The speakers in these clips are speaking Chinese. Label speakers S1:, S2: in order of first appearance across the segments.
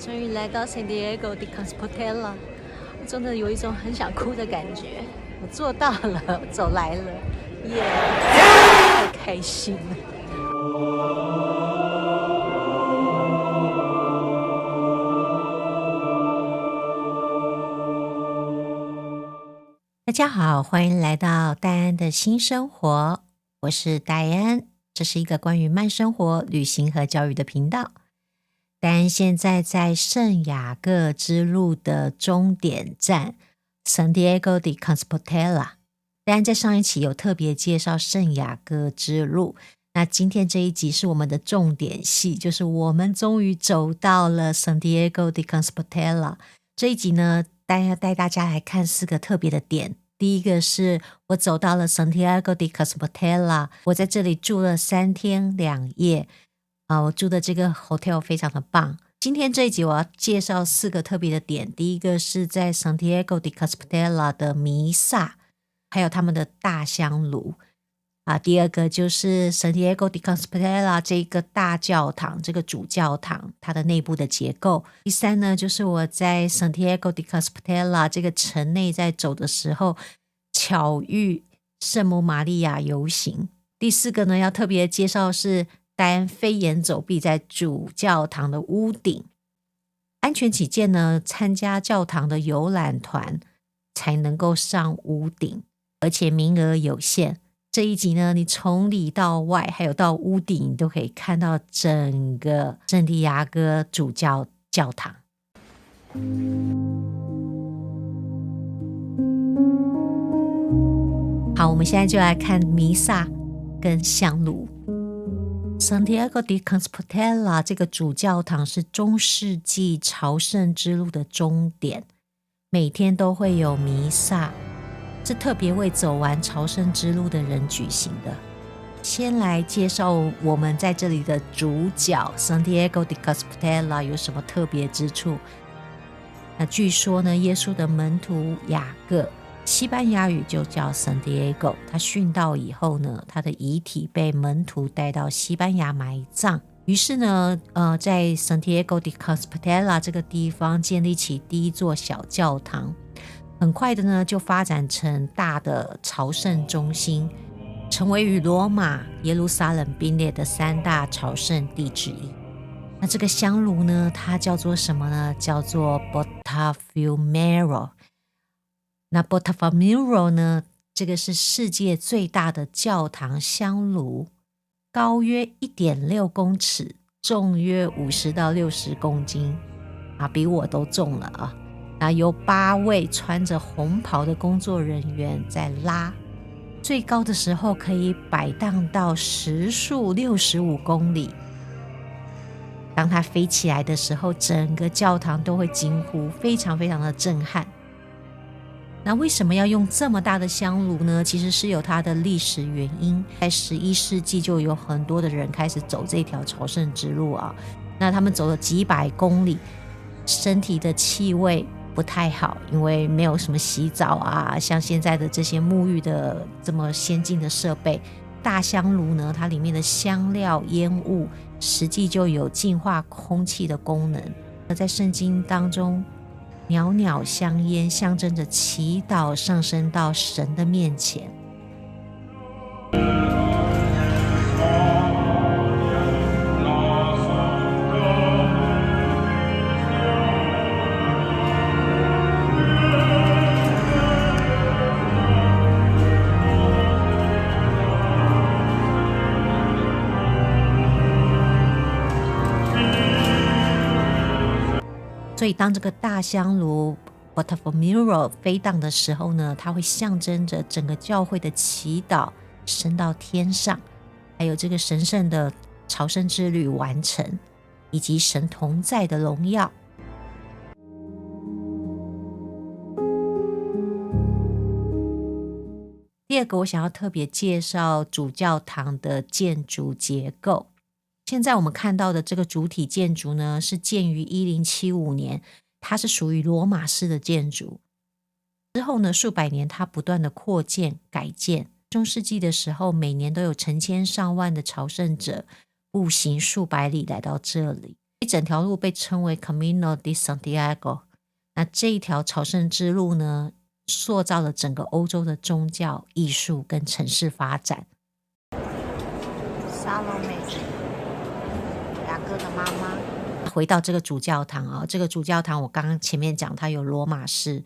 S1: 终于来到 San Diego de Compostela，我真的有一种很想哭的感觉。我做到了，我走来了，耶、太开心了。大家好，欢迎来到戴安的新生活，我是戴安，这是一个关于慢生活、旅行和教育的频道。戴安现在在圣雅各之路的终点站 San Diego de Compostela。戴安在上一期有特别介绍圣雅各之路，那今天这一集是我们的重点戏，就是我们终于走到了 San Diego de Compostela。这一集呢，戴安要带大家来看4个特别的点。第一个是我走到了 Santiago de Compostela， 我在这里住了3天2夜。我住的这个 hotel 非常的棒。今天这一集我要介绍4个特别的点。第一个是在 Santiago de Compostela 的弥撒，还有他们的大香炉。第二个就是 Santiago de Compostela 这个大教堂，这个主教堂它的内部的结构。第三呢，就是我在 Santiago de Compostela 这个城内在走的时候巧遇圣母玛利亚游行。第4个呢，要特别介绍是戴安飞檐走壁在主教堂的屋顶。安全起见呢，参加教堂的游览团才能够上屋顶，而且名额有限。这一集呢，你从里到外还有到屋顶，你都可以看到整个圣地亚哥主教堂。好，我们现在就来看弥撒跟香炉。Santiago de Compostela 这个主教堂是中世纪朝圣之路的终点，每天都会有弥撒，是特别为走完朝圣之路的人举行的。先来介绍我们在这里的主角 Santiago de Compostela 有什么特别之处。那据说呢，耶稣的门徒雅各，西班牙语就叫 San Diego， 他殉道以后呢，他的遗体被门徒带到西班牙埋葬。于是呢，在 Santiago de Compostela 这个地方建立起第一座小教堂。很快的呢，就发展成大的朝圣中心，成为与罗马、耶路撒冷并列的3大朝圣地之一。那这个香炉呢，它叫做什么呢？叫做 Botafumeiro。那 Botafumeiro 呢，这个是世界最大的教堂香炉，高约 1.6 公尺，重约50到60公斤，比我都重了啊。那由8位穿着红袍的工作人员在拉，最高的时候可以摆荡到时速65公里。当它飞起来的时候，整个教堂都会惊呼，非常非常的震撼。那为什么要用这么大的香炉呢？其实是有它的历史原因。在11世纪就有很多的人开始走这条朝圣之路啊。那他们走了几百公里，身体的气味不太好，因为没有什么洗澡啊，像现在的这些沐浴的这么先进的设备。大香炉呢，它里面的香料烟雾实际就有净化空气的功能。在圣经当中，袅袅香烟象征着祈祷上升到神的面前。所以当这个大香炉 Botafumeiro 飞荡的时候呢，它会象征着整个教会的祈祷升到天上，还有这个神圣的朝圣之旅完成，以及神同在的荣耀。第二个我想要特别介绍主教堂的建筑结构。现在我们看到的这个主体建筑呢，是建于1075年，它是属于罗马式的建筑。之后呢，数百年它不断的扩建改建。中世纪的时候，每年都有成千上万的朝圣者步行数百里来到这里。一整条路被称为 Camino de Santiago。那这一条朝圣之路呢，塑造了整个欧洲的宗教、艺术跟城市发展。沙罗美，雅各的妈妈。回到这个主教堂啊，这个主教堂我刚刚前面讲它有罗马式，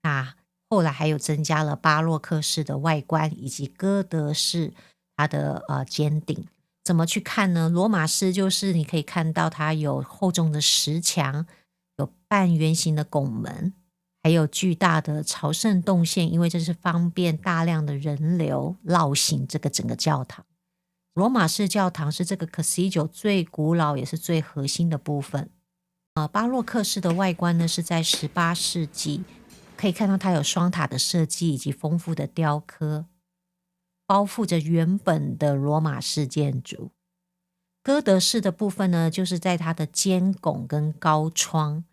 S1: 那后来还有增加了巴洛克式的外观，以及哥德式它的尖顶。怎么去看呢？罗马式就是你可以看到它有厚重的石墙，有半圆形的拱门，还有巨大的朝圣动线，因为这是方便大量的人流绕行这个整个教堂。罗马式教堂是这个 Cathedral 最古老也是最核心的部分。巴洛克式的外观呢是在18世纪，可以看到它有双塔的设计以及丰富的雕刻，包覆着原本的罗马式建筑。哥德式的部分呢，就是在它的尖拱跟高窗，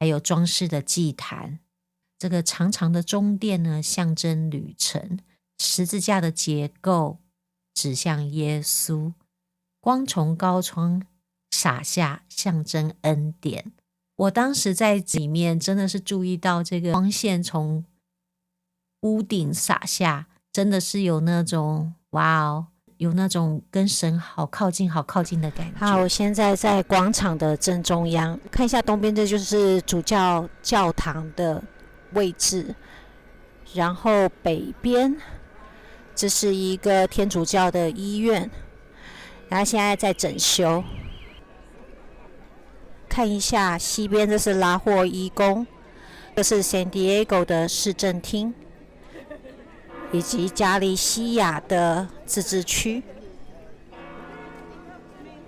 S1: 还有装饰的祭坛。这个长长的中殿呢，象征旅程，十字架的结构指向耶稣，光从高窗洒下，象征恩典。我当时在里面真的是注意到这个光线从屋顶洒下，真的是有那种哇哦，有那种跟神好靠近好靠近的感觉。
S2: 好，我现在在广场的正中央，看一下东边，这就是主教教堂的位置，然后北边这是一个天主教的医院，然后现在在整修。看一下西边，这是拉霍伊宫，这是 San Diego 的市政厅，以及加利西亚的自治区。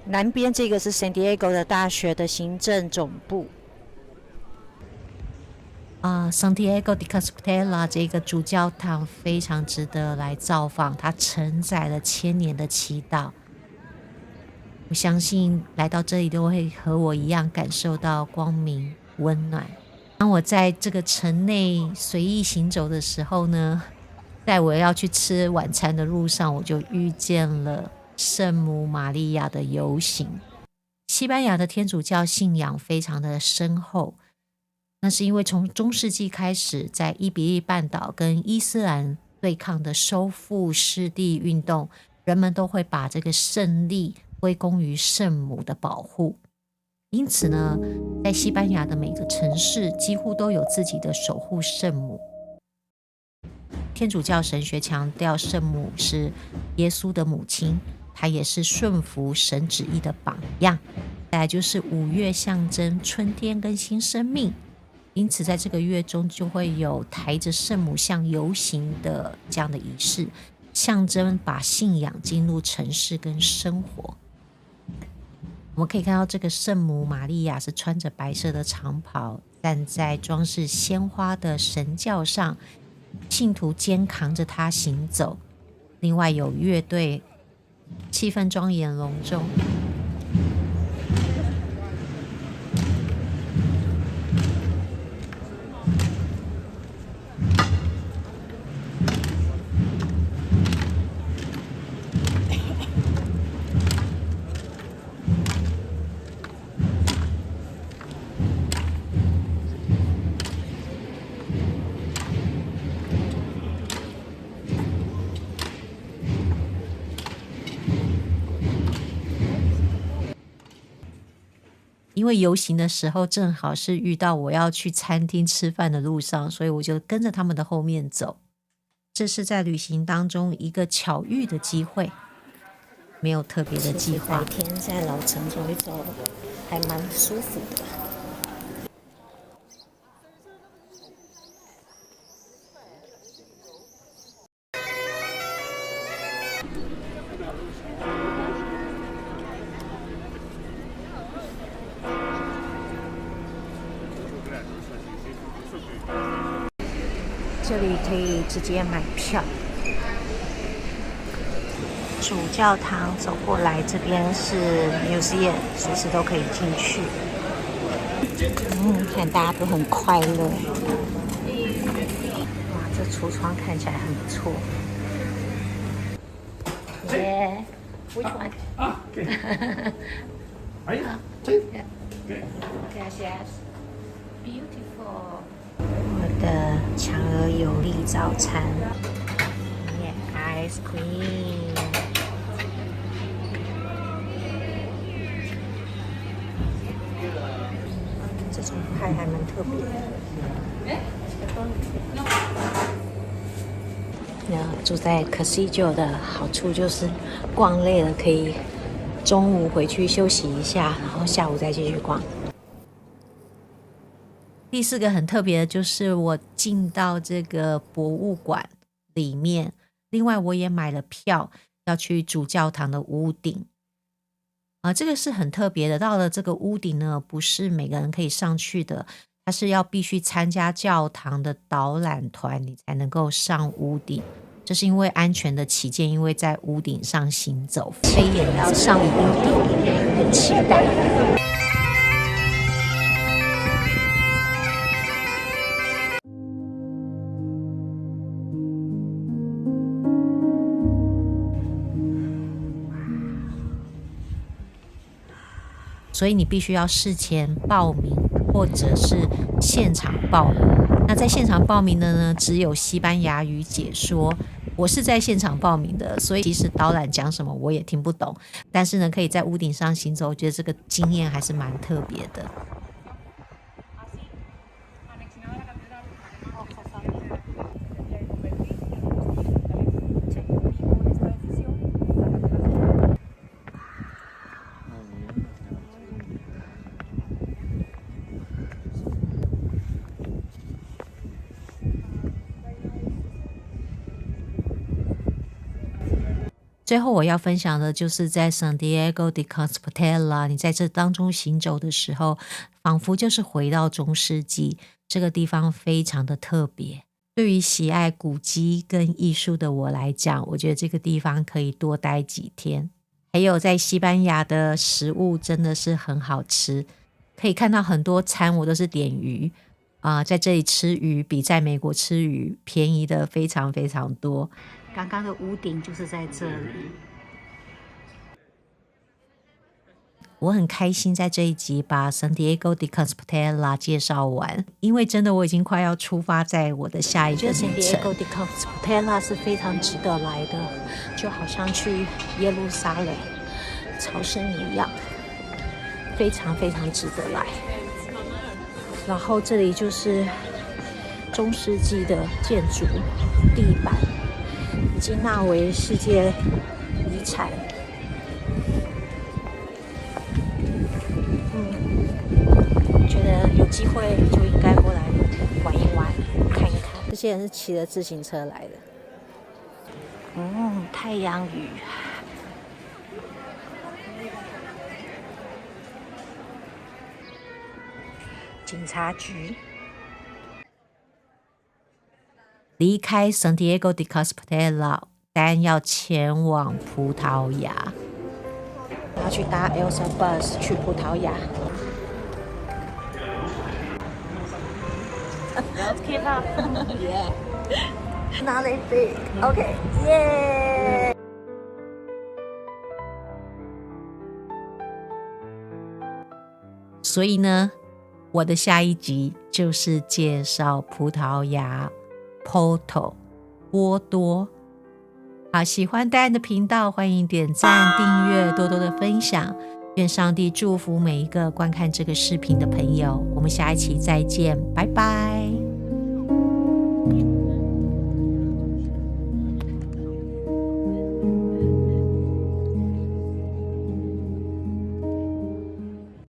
S2: 南边这个是 San Diego 的大学的行政总部。
S1: Santiago de Compostela 这个主教堂非常值得来造访，它承载了千年的祈祷。我相信来到这里都会和我一样感受到光明温暖。当我在这个城内随意行走的时候呢，在我要去吃晚餐的路上，我就遇见了圣母玛利亚的游行。西班牙的天主教信仰非常的深厚，那是因为从中世纪开始，在伊比利半岛跟伊斯兰对抗的收复失地运动，人们都会把这个胜利归功于圣母的保护。因此呢，在西班牙的每个城市几乎都有自己的守护圣母。天主教神学强调圣母是耶稣的母亲，她也是顺服神旨意的榜样。再来就是5月象征春天跟新生命，因此在这个月中就会有抬着圣母像游行的这样的仪式，象征把信仰进入城市跟生活。我们可以看到这个圣母玛利亚是穿着白色的长袍，站在装饰鲜花的神轿上，信徒肩扛着她行走。另外有乐队，气氛庄严隆重。因为游行的时候正好是遇到我要去餐厅吃饭的路上，所以我就跟着他们的后面走。这是在旅行当中一个巧遇的机会，没有特别的计划。
S2: 白天在老城走一走，还蛮舒服的。这里可以直接买票。主教堂走过来，这边是 museum， 随时都可以进去。看大家都很快乐。哇，这橱窗看起来很不错。Yeah, which one?
S3: Okay. Are you?
S1: Beautiful。我的强而有力早餐 ，ice cream。这种派还蛮特别的。那住在 Casillo 的好处就是逛累了可以中午回去休息一下，然后下午再继续逛。第4个很特别的就是我进到这个博物馆里面，另外我也买了票要去主教堂的屋顶。这个是很特别的，到了这个屋顶呢，不是每个人可以上去的，它是要必须参加教堂的导览团你才能够上屋顶。这是因为安全的起见，因为在屋顶上行走，飞也要上屋顶，很期待。所以你必须要事前报名，或者是现场报名。那在现场报名的呢，只有西班牙语解说。我是在现场报名的，所以其实导览讲什么我也听不懂。但是呢，可以在屋顶上行走，我觉得这个经验还是蛮特别的。最后我要分享的就是在 Santiago de Compostela， 你在这当中行走的时候，仿佛就是回到中世纪。这个地方非常的特别，对于喜爱古迹跟艺术的我来讲，我觉得这个地方可以多待几天。还有在西班牙的食物真的是很好吃，可以看到很多餐我都是点鱼在这里吃鱼比在美国吃鱼便宜的非常非常多。刚刚的屋顶就是在这里。我很开心在这一集把 Santiago de Compostela 介绍完，因为真的我已经快要出发在我的下一个旅程。Santiago de Compostela 是非常值得来的，就好像去耶路撒冷朝圣一样，非常非常值得来。然后这里就是中世纪的建筑地板，已经纳为世界遗产。觉得有机会就应该过来玩一玩，看一看。这些人是骑着自行车来的。太阳雨。警察局。离开 Santiago de Compostela， 但要前往葡萄牙。要去搭 Elsa Bus 去葡萄牙。Let's keep up. Yeah. Not big. Okay. Yeah. 所以呢，我的下一集就是介绍葡萄牙 Porto 波多。好，喜欢戴安的频道，欢迎点赞、订阅，多多的分享。愿上帝祝福每一个观看这个视频的朋友。我们下一期再见，拜拜。